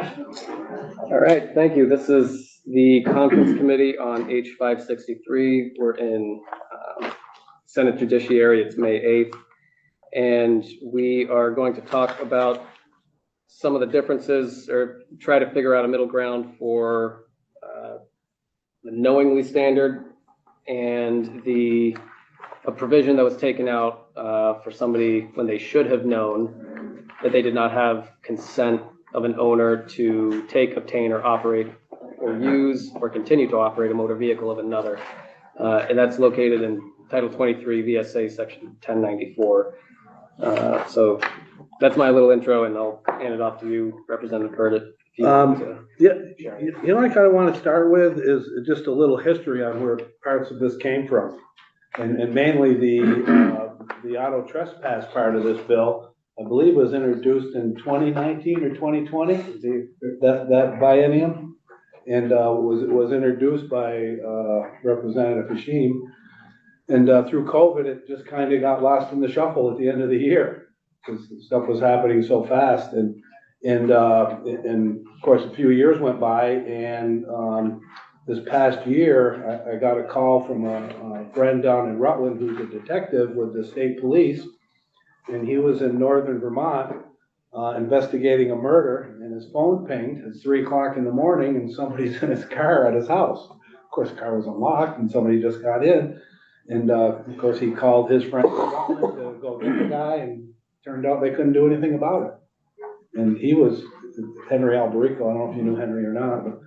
All right, thank you. This is the conference committee on H563. We're in Senate Judiciary. It's May 8th. And we are going to talk about some of the differences or try to figure out a middle ground for the knowingly standard and a provision that was taken out for somebody when they should have known that they did not have consent of an owner to take, obtain, or operate, or use, or continue to operate a motor vehicle of another. And that's located in Title 23 VSA Section 1094. So that's my little intro, and I'll hand it off to you, Representative Purdett. Yeah, you know, I kind of want to start with is just a little history on where parts of this came from, and mainly the auto trespass part of this bill. I believe was introduced in 2019 or 2020, that biennium, and was introduced by Representative Hashim. And through COVID, it just kind of got lost in the shuffle at the end of the year because stuff was happening so fast. And of course, a few years went by, and this past year, I got a call from a friend down in Rutland who's a detective with the state police. And he was in northern Vermont investigating a murder, and his phone pinged at 3 o'clock in the morning, and somebody's in his car at his house. Of course, the car was unlocked, and somebody just got in. And of course, he called his friend to go get the guy, and turned out they couldn't do anything about it. And he was Henry Alberico. I don't know if you knew Henry or not, but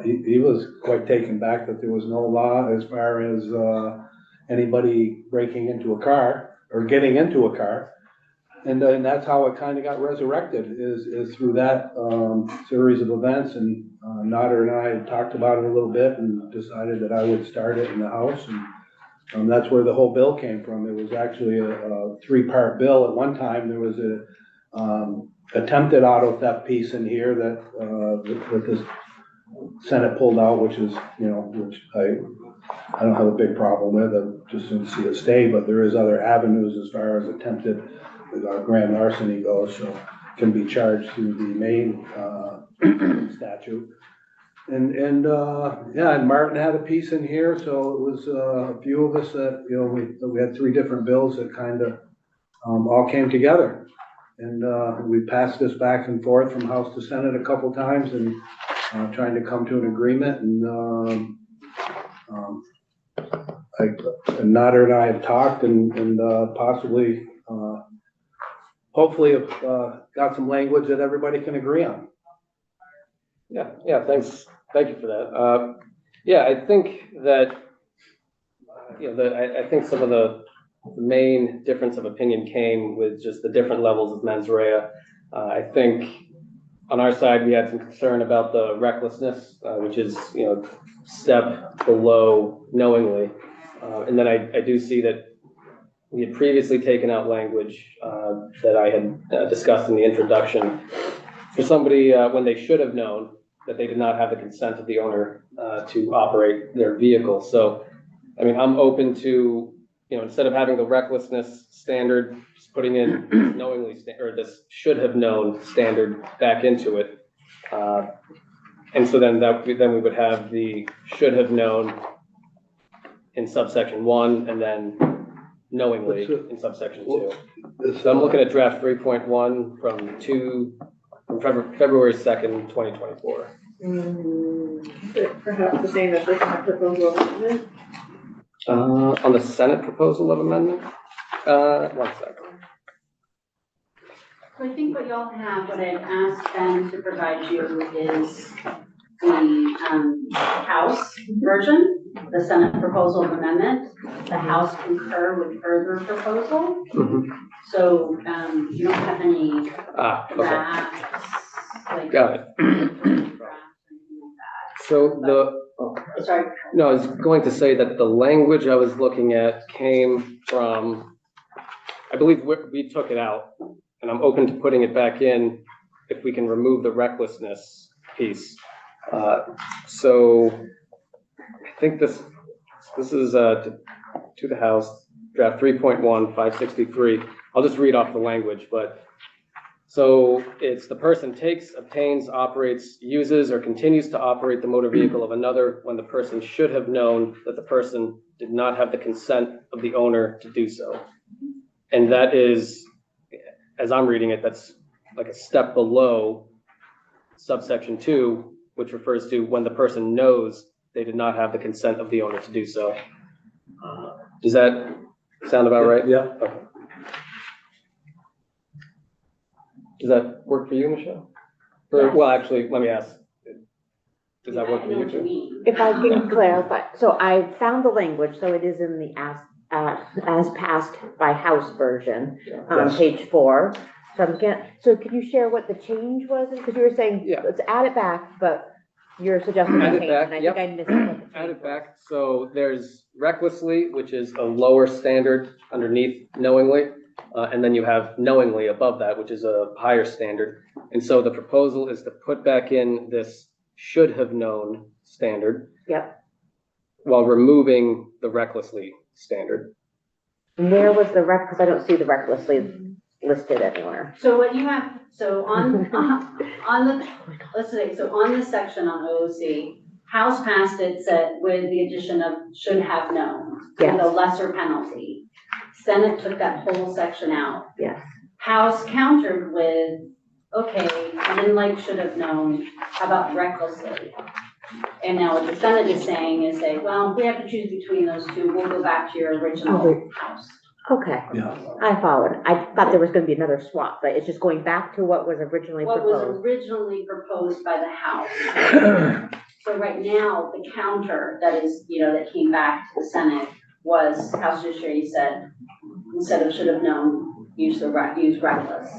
he was quite taken back that there was no law as far as anybody breaking into a car or getting into a car, and that's how it kind of got resurrected is through that series of events. And Nader and I talked about it a little bit and decided that I would start it in the House, and that's where the whole bill came from. It was actually a three-part bill at one time. There was a attempted auto theft piece in here that the Senate pulled out, which is, you know, which I don't have a big problem with. I just didn't see it stay, but there is other avenues as far as attempted grand larceny goes, so can be charged through the main statute. And yeah, and Martin had a piece in here, so it was a few of us that, you know, we had 3 different bills that kind of all came together. And we passed this back and forth from House to Senate a couple times, and trying to come to an agreement. And Nader and I have talked and possibly, hopefully have got some language that everybody can agree on. Yeah, thanks. Thank you for that. Yeah, I think that, you know, I think some of the main difference of opinion came with just the different levels of mens rea. I think on our side, we had some concern about the recklessness, which is, you know, step below knowingly. And then I do see that we had previously taken out language that I had discussed in the introduction for somebody when they should have known that they did not have the consent of the owner to operate their vehicle. So, I mean, I'm open to, you know, instead of having the recklessness standard, just putting in knowingly, or this should have known standard back into it. And so then we would have the should have known in subsection 1, and then knowingly in subsection 2. So I'm looking at draft 3.1 from February 2nd, 2024. Is it perhaps the same as the Senate proposal of amendment? On the Senate proposal of amendment? 1 second. So I think what y'all have, what I'd asked them to provide you is the House version, the Senate proposal of amendment. The House concur with further proposal. Mm-hmm. So you don't have any drafts, okay. like Got it. drafts or anything like that. So Sorry. no, I was going to say that the language I was looking at came from, I believe we took it out, and I'm open to putting it back in if we can remove the recklessness piece. So I think this is to the House, draft 3.1, 563. I'll just read off the language, but So it's the person takes, obtains, operates, uses, or continues to operate the motor vehicle of another when the person should have known that the person did not have the consent of the owner to do so. And that is, as I'm reading it, that's like a step below subsection 2, which refers to when the person knows they did not have the consent of the owner to do so. Does that sound about right? Yeah. Okay. Does that work for you, Michelle? Or, Yes. well, actually, let me ask. Does that work I for know you what you too? mean. If I can clarify, so I found the language, so it is in the as passed by House version, Yes. page 4. So could you share what the change was? Because you were saying, Yeah. let's add it back, but you're suggesting a Add it change, back, and I yep. think I missed what the change Add it was. back. So there's recklessly, which is a lower standard underneath knowingly. And then you have knowingly above that, which is a higher standard. And so the proposal is to put back in this should have known standard. Yep. While removing the recklessly standard. And where was the because I don't see the recklessly listed anywhere. So what you have, so on the, let's say, so on this section on OOC, House passed it said with the addition of should have known, with a Yes. lesser penalty. Senate took that whole section out. Yes. House countered with, okay, Lynn should have known, how about recklessly? And now what the Senate is saying is say, well, if we have to choose between those two, we'll go back to your original House. Okay, Yeah. I followed. I thought there was gonna be another swap, but it's just going back to what was originally What was proposed. originally proposed by the House. So right now, the counter that is, that came back to the Senate was House Judiciary said, instead of should have known, use reckless.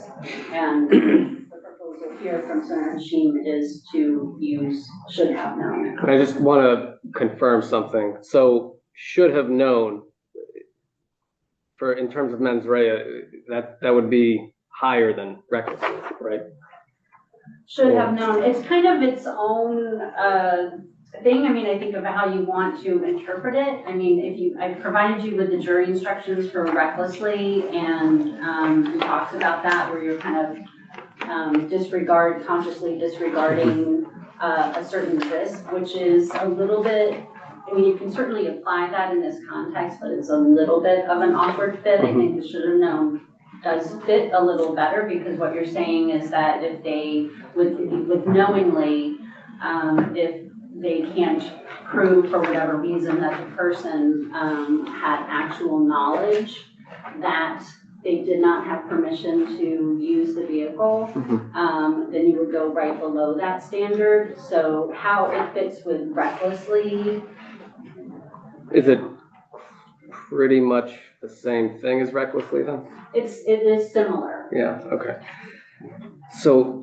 And the proposal here from Senator Sheen is to use should have known. I just want to confirm something. So should have known for in terms of mens rea, that would be higher than recklessly, right? Should have known. It's kind of its own thing. I mean, I think of how you want to interpret it. I mean, I provided you with the jury instructions for recklessly, and it talks about that where you're kind of consciously disregarding a certain risk, which is a little bit, I mean, you can certainly apply that in this context, but it's a little bit of an awkward fit. I think the should have known does fit a little better, because what you're saying is that if they, with knowingly, if they can't prove for whatever reason that the person had actual knowledge that they did not have permission to use the vehicle, then you would go right below that standard. So how it fits with recklessly. Is it pretty much the same thing as recklessly then? It is similar. Yeah, okay. So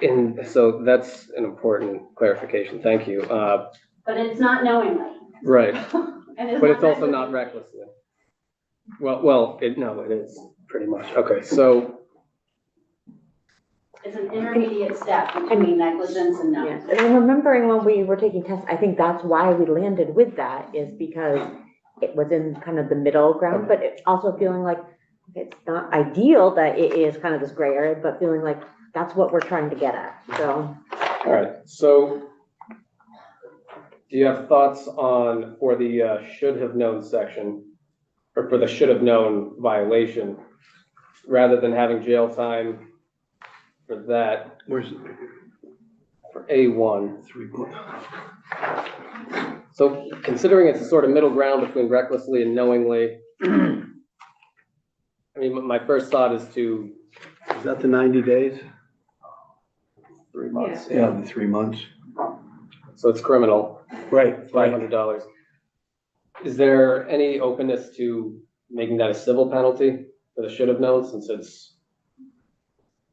that's an important clarification. Thank you. But it's not knowingly. Right. And But it's also not recklessly. Well, it is pretty much. Okay, so. It's an intermediate step between negligence and no. Yes, and I'm remembering when we were taking tests, I think that's why we landed with that, is because it was in kind of the middle ground, but it's also feeling like it's not ideal that it is kind of this gray area, but feeling like that's what we're trying to get at, so. All right, so do you have thoughts on, for the should have known section, or for the should have known violation, rather than having jail time for that, Where's for A1? 3 points? So considering it's a sort of middle ground between recklessly and knowingly, I mean, my first thought is to Is that the 90 days? 3 months. Yeah, the 3 months. So it's criminal, Right, $500. Is there any openness to making that a civil penalty for the should have known, since it's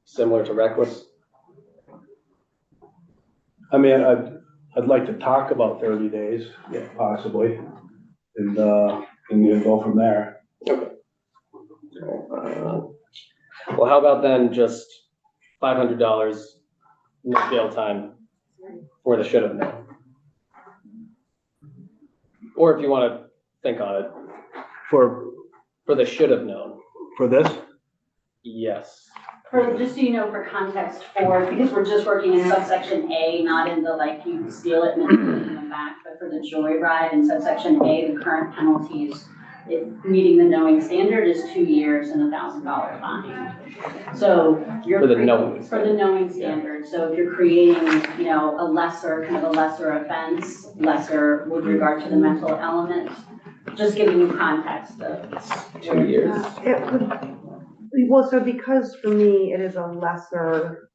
similar to reckless? I mean, I'd like to talk about 30 days, possibly, and you go from there. Okay. Well, how about then just $500, no jail time for the should have known? Or if you want to think on it, For for the should have known, this? yes. just so you know, for context because we're just working in subsection A, not in the like you steal it and then bring them back, but for the joyride in subsection A, the current penalties, meeting the knowing standard is 2 years and $1,000 fine. So you're. For the knowing. For the knowing standard, so if you're creating, you know, a lesser offense, lesser with regard to the mental element, just giving you context of. It's 2 years. Well, so because for me, it is a lesser,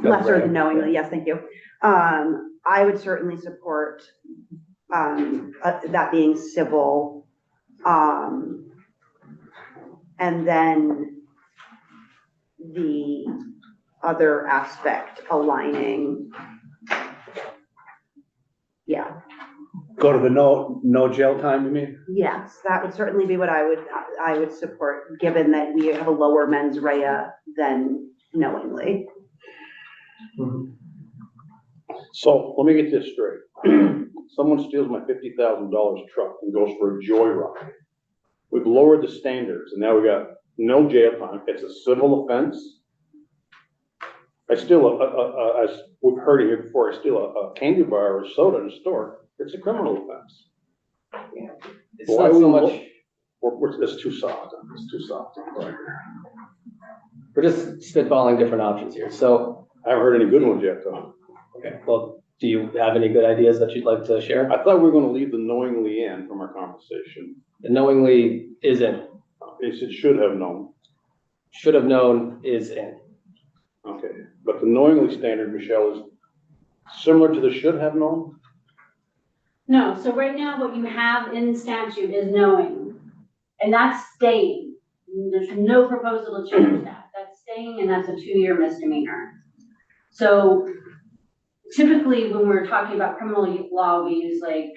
lesser than knowingly, yes, thank you. I would certainly support, that being civil, and then the other aspect aligning. Yeah. Go to the no jail time, you mean? Yes, that would certainly be what I would support, given that we have a lower mens rea than knowingly. So let me get this straight. Someone steals my $50,000 truck and goes for a joyride. We've lowered the standards and now we got no jail time. It's a civil offense. I steal as we've heard it here before, I steal a candy bar or a soda in a store. It's a criminal offense. It's not so much, It's too soft. It's too soft. we're just spitballing different options here. So, I haven't heard any good ones yet, though. okay, well, do you have any good ideas that you'd like to share? I thought we were gonna leave the knowingly in from our conversation. The knowingly is in, It should have known. should have known is in. Okay, but the knowingly standard, Michelle, is similar to the should have known? No, so right now what you have in statute is knowing, and that's staying. There's no proposal to change that. That's staying and that's a 2-year misdemeanor. So typically when we're talking about criminal law, we use like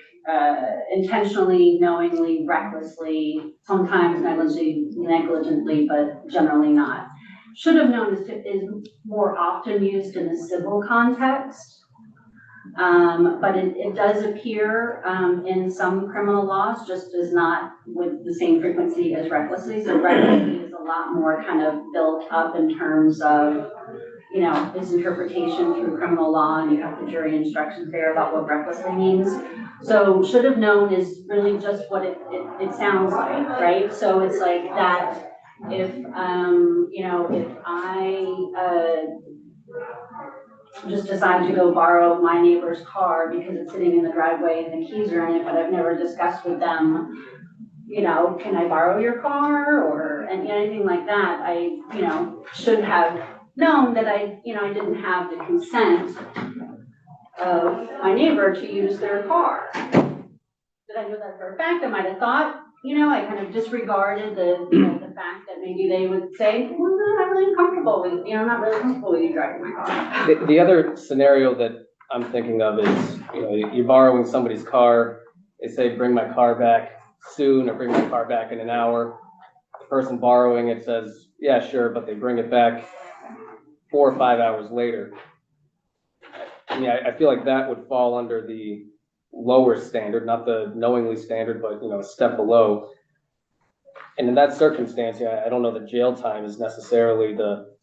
intentionally, knowingly, recklessly, sometimes negligently, but generally not. Should have known is more often used in a civil context. But it does appear in some criminal laws, just as not with the same frequency as recklessly. So recklessly is a lot more kind of built up in terms of, you know, its interpretation through criminal law, and you have the jury instructions there about what recklessly means. So should have known is really just what it sounds like, right? So it's like that if, you know, if I just decide to go borrow my neighbor's car because it's sitting in the driveway and the keys are in it, but I've never discussed with them, you know, can I borrow your car or anything like that, I, you know, should have known that I didn't have the consent of my neighbor to use their car. Did I know that for a fact? I might have thought, you know, I kind of disregarded the fact that maybe they would say, well, I'm not really comfortable with, you know, I'm not really comfortable with you driving my car. The other scenario that I'm thinking of is, you know, you're borrowing somebody's car. They say, bring my car back soon or bring my car back in an hour. The person borrowing it says, yeah, sure, but they bring it back 4 or 5 hours later. I mean, I feel like that would fall under the lower standard, not the knowingly standard, but, you know, a step below. And in that circumstance, yeah, I don't know that jail time is necessarily the.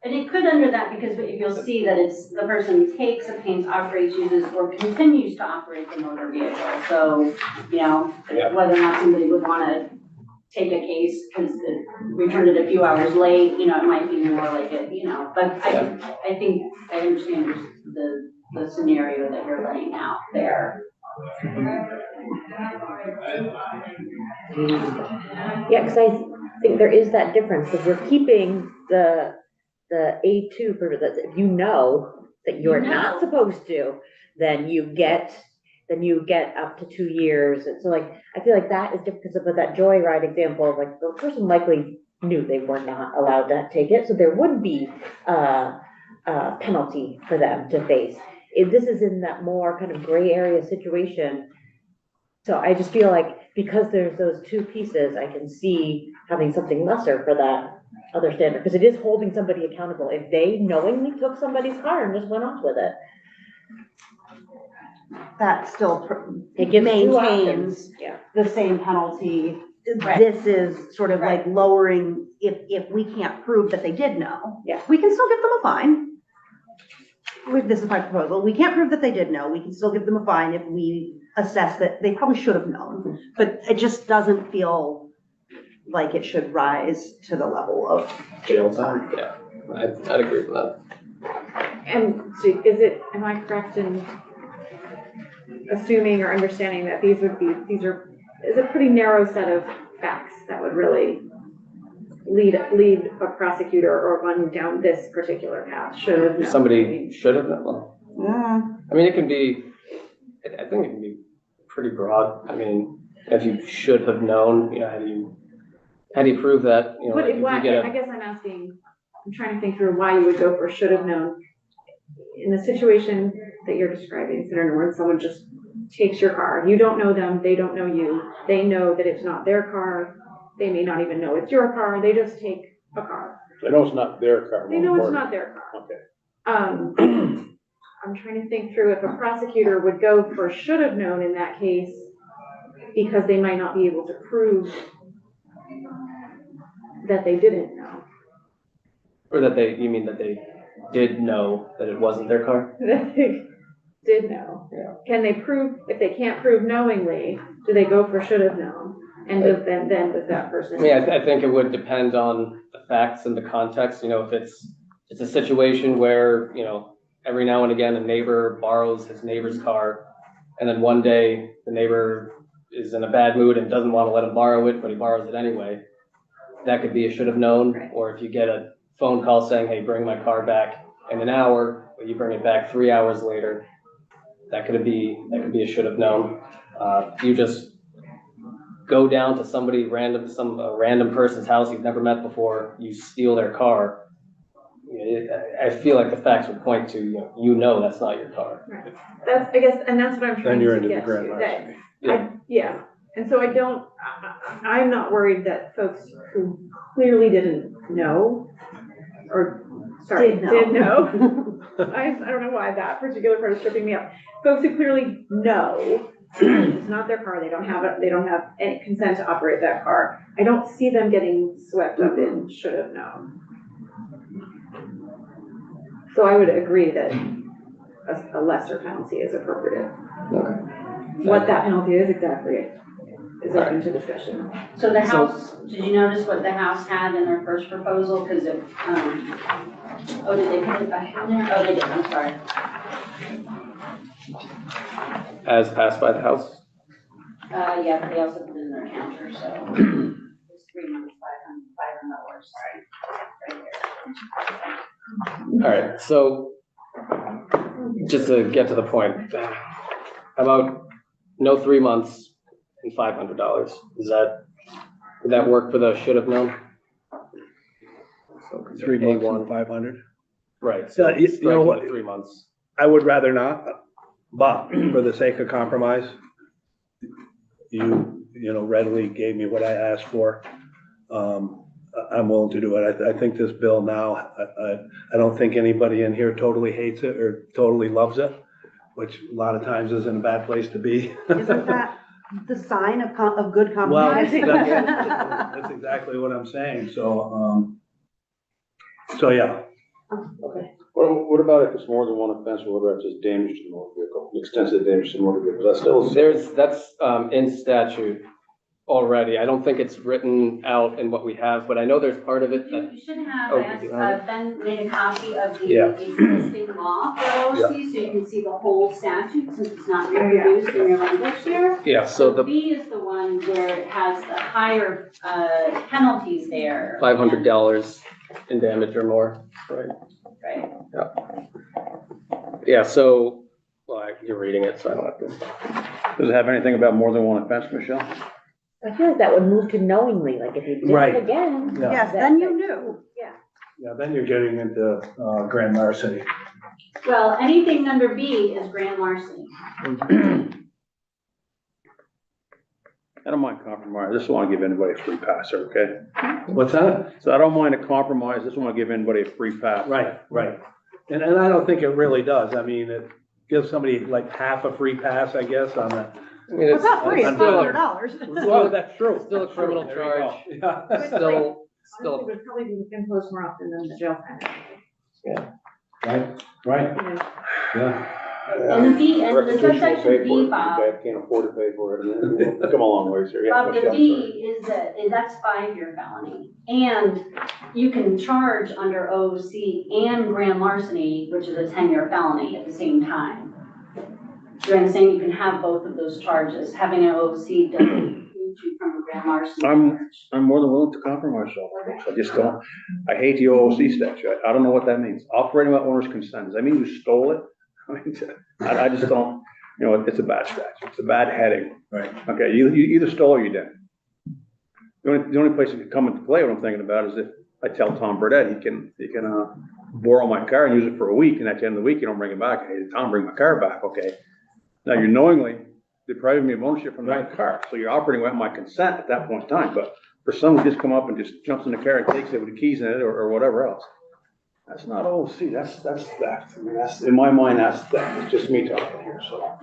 And it could under that, because you'll see that it's the person takes, obtains, operates, uses, or continues to operate the motor vehicle. So, you know, whether or not somebody would want to take a case because it returned it a few hours late, you know, it might be more like it, you know, but I think I understand the scenario that you're laying out there. Yeah, because I think there is that difference, because we're keeping the A2 for that. If you know that you're not supposed to, then you get up to 2 years. And so like, I feel like that is different because of that joyride example, like the person likely knew they were not allowed to take it. So there would be a penalty for them to face. If this is in that more kind of gray area situation. So I just feel like because there's those two pieces, I can see having something lesser for that other standard, because it is holding somebody accountable. If they knowingly took somebody's car and just went off with it. That still It gives maintains yeah. the same penalty Right. this is sort of like lowering, if we can't prove that they did know. Yeah. We can still give them a fine. This is my proposal. We can't prove that they did know. We can still give them a fine if we assess that they probably should have known. But it just doesn't feel like it should rise to the level of jail time. Yeah, I'd agree with that. And so am I correct in assuming or understanding that is a pretty narrow set of facts that would really lead a prosecutor or one down this particular path, should have known? Somebody should have known. Well, Yeah. I mean, I think it can be pretty broad. I mean, if you should have known, you know, how do you prove that? You know, like if you get I guess I'm trying to think through why you would go for should have known. In the situation that you're describing, Senator Norton, someone just takes your car. You don't know them, they don't know you. They know that it's not their car. They may not even know it's your car. They just take a car. They know it's not their car. They know it's not their car. Okay. I'm trying to think through if a prosecutor would go for should have known in that case because they might not be able to prove that they didn't know. or you mean that they did know that it wasn't their car? That they did know. Yeah. Can they prove, if they can't prove knowingly, do they go for should have known? And then does that person? I mean, I think it would depend on the facts and the context, you know, if it's a situation where, you know, every now and again, a neighbor borrows his neighbor's car, and then one day the neighbor is in a bad mood and doesn't want to let him borrow it, but he borrows it anyway. That could be a should have known. Right. Or if you get a phone call saying, hey, bring my car back in an hour, but you bring it back 3 hours later, that could be a should have known. You just go down to some random person's house you've never met before, you steal their car. I feel like the facts would point to, you know that's not your car. Right. That's what I'm trying Then you're to into the get grand to. larceny. Yeah, and so I'm not worried that folks who clearly didn't know, did know. I don't know why that particular part is tripping me up. Folks who clearly know it's not their car, they don't have any consent to operate that car. I don't see them getting swept up in should have known. So I would agree that a lesser penalty is appropriate. Okay. What that penalty is exactly is open to discussion. So the house, did you notice what the house had in their first proposal? Because did they put it back in there? Oh, they did, I'm sorry. As passed by the House? Yeah, but they also put it in their counter, so it's 3 months, $500, sorry. Right there. All right, so just to get to the point, how about no 3 months and $500? Would that work for the should have known? So 3 months A1. and 500. Right, so Yeah, you know what? striking the 3 months. I would rather not, but for the sake of compromise, you readily gave me what I asked for. I'm willing to do it. I think this bill now, I don't think anybody in here totally hates it or totally loves it, which a lot of times isn't a bad place to be. Isn't that the sign of good Well, compromise? that's exactly what I'm saying. So yeah. Okay. What about if it's more than one offense, or whether it's just damage to the motor vehicle, extensive damage to the motor vehicle? That's still. That's in statute already. I don't think it's written out in what we have, but I know there's part of it that, You should have, Oh, you have Ben made a copy of the Yeah. existing law for OC, so you can see the whole statute, since it's not yeah. reproduced in your language here. yeah, so the B is the one where it has the higher, penalties there. $500 in damage or more, right? Right. Yeah, so, well, you're reading it, so I don't have to. Does it have anything about more than one offense, Michelle? I feel like that would move to knowingly, like if you did Right. it again. Yeah. Yes, then you knew. Yeah, then you're getting into grand larceny. Well, anything under B is grand larceny. I don't mind compromise. I just want to give anybody a free pass, okay? What's that? So I don't mind a compromise. I just want to give anybody a free pass. Right. And I don't think it really does. I mean, it gives somebody like half a free pass, I guess, on I mean, It's not free, it's still, $500. Well, that's true. still a criminal There you go. charge, Yeah. still, Honestly, would probably be imposed more often than the jail time. Right, You know, yeah. And the B, and the Restitution will subsection pay for B, it, Bob, the guy can't afford to pay for it, and then we'll come a long ways here. Yeah, Bob, the Michelle, B sorry. is that's 5-year felony. And you can charge under OOC and grand larceny, which is a 10-year felony at the same time. So I'm saying you can have both of those charges. Having an OOC doesn't exclude you from a grand larceny charge. I'm more than willing to compromise myself, folks. I just don't, I hate the OOC statute. I don't know what that means. Operating without owner's consent. Does that mean you stole it? I mean, I just don't, you know, it's a bad statute. It's a bad heading. Right. Okay, you either stole or you didn't. The only place it could come into play, what I'm thinking about is if I tell Tom Burdette, he can borrow my car and use it for a week, and at the end of the week, you don't bring it back. Hey, Tom, bring my car back, okay? Now, you're knowingly depriving me of ownership from that car, so you're operating without my consent at that point in time, but for someone to just come up and just jumps in the car and takes it with the keys in it or whatever else, that's not OOC, that's theft. I mean, that's, in my mind, that's theft. It's just me talking here, so.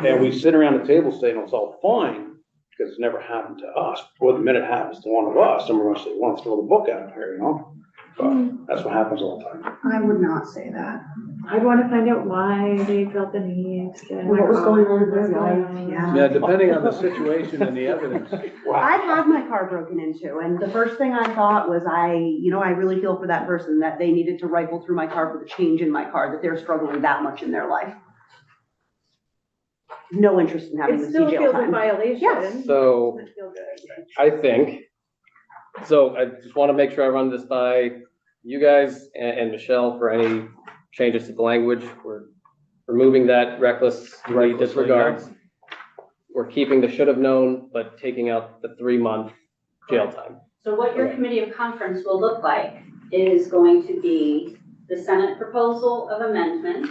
And we sit around the table saying it's all fine, because it's never happened to us. Well, the minute it happens to one of us, then we're gonna say, well, let's throw the book out here, you know? But that's what happens all the time. I would not say that. I'd want to find out why they felt the need to get in my What was car, going on in their what's going life, on. yeah. Yeah, depending on the situation and the evidence. I've had my car broken into, and the first thing I thought was I really feel for that person, that they needed to rifle through my car for the change in my car, that they're struggling that much in their life. No interest in having It to see still jail feels a time. violation. Yes. so Doesn't feel good. I think, so I just want to make sure I run this by you guys and Michelle for any changes to the language. We're removing that recklessly disregards. We're keeping the should have known, but taking out the 3-month jail time. So what your committee of conference will look like is going to be the Senate proposal of amendment,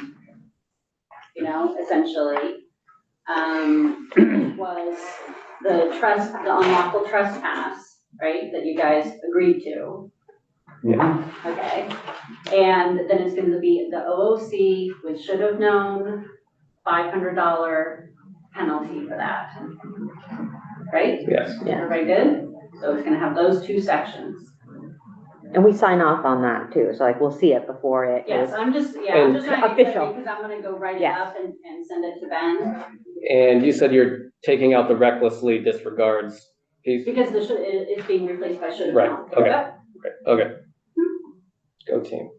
you know, essentially, was the unlawful trespass, right, that you guys agreed to. Yeah. Okay, and then it's gonna be the OOC, which should have known, $500 penalty for that. Right? Yes. Yeah. Everybody good? So it's gonna have those 2 sections. And we sign off on that too, so like we'll see it before it Yes, is. I'm just trying to get Official. because I'm gonna go write it Yes. up and send it to Ben. And you said you're taking out the recklessly disregards piece? Because it's being replaced by should have Right, known. okay. Yep. Okay. Go team.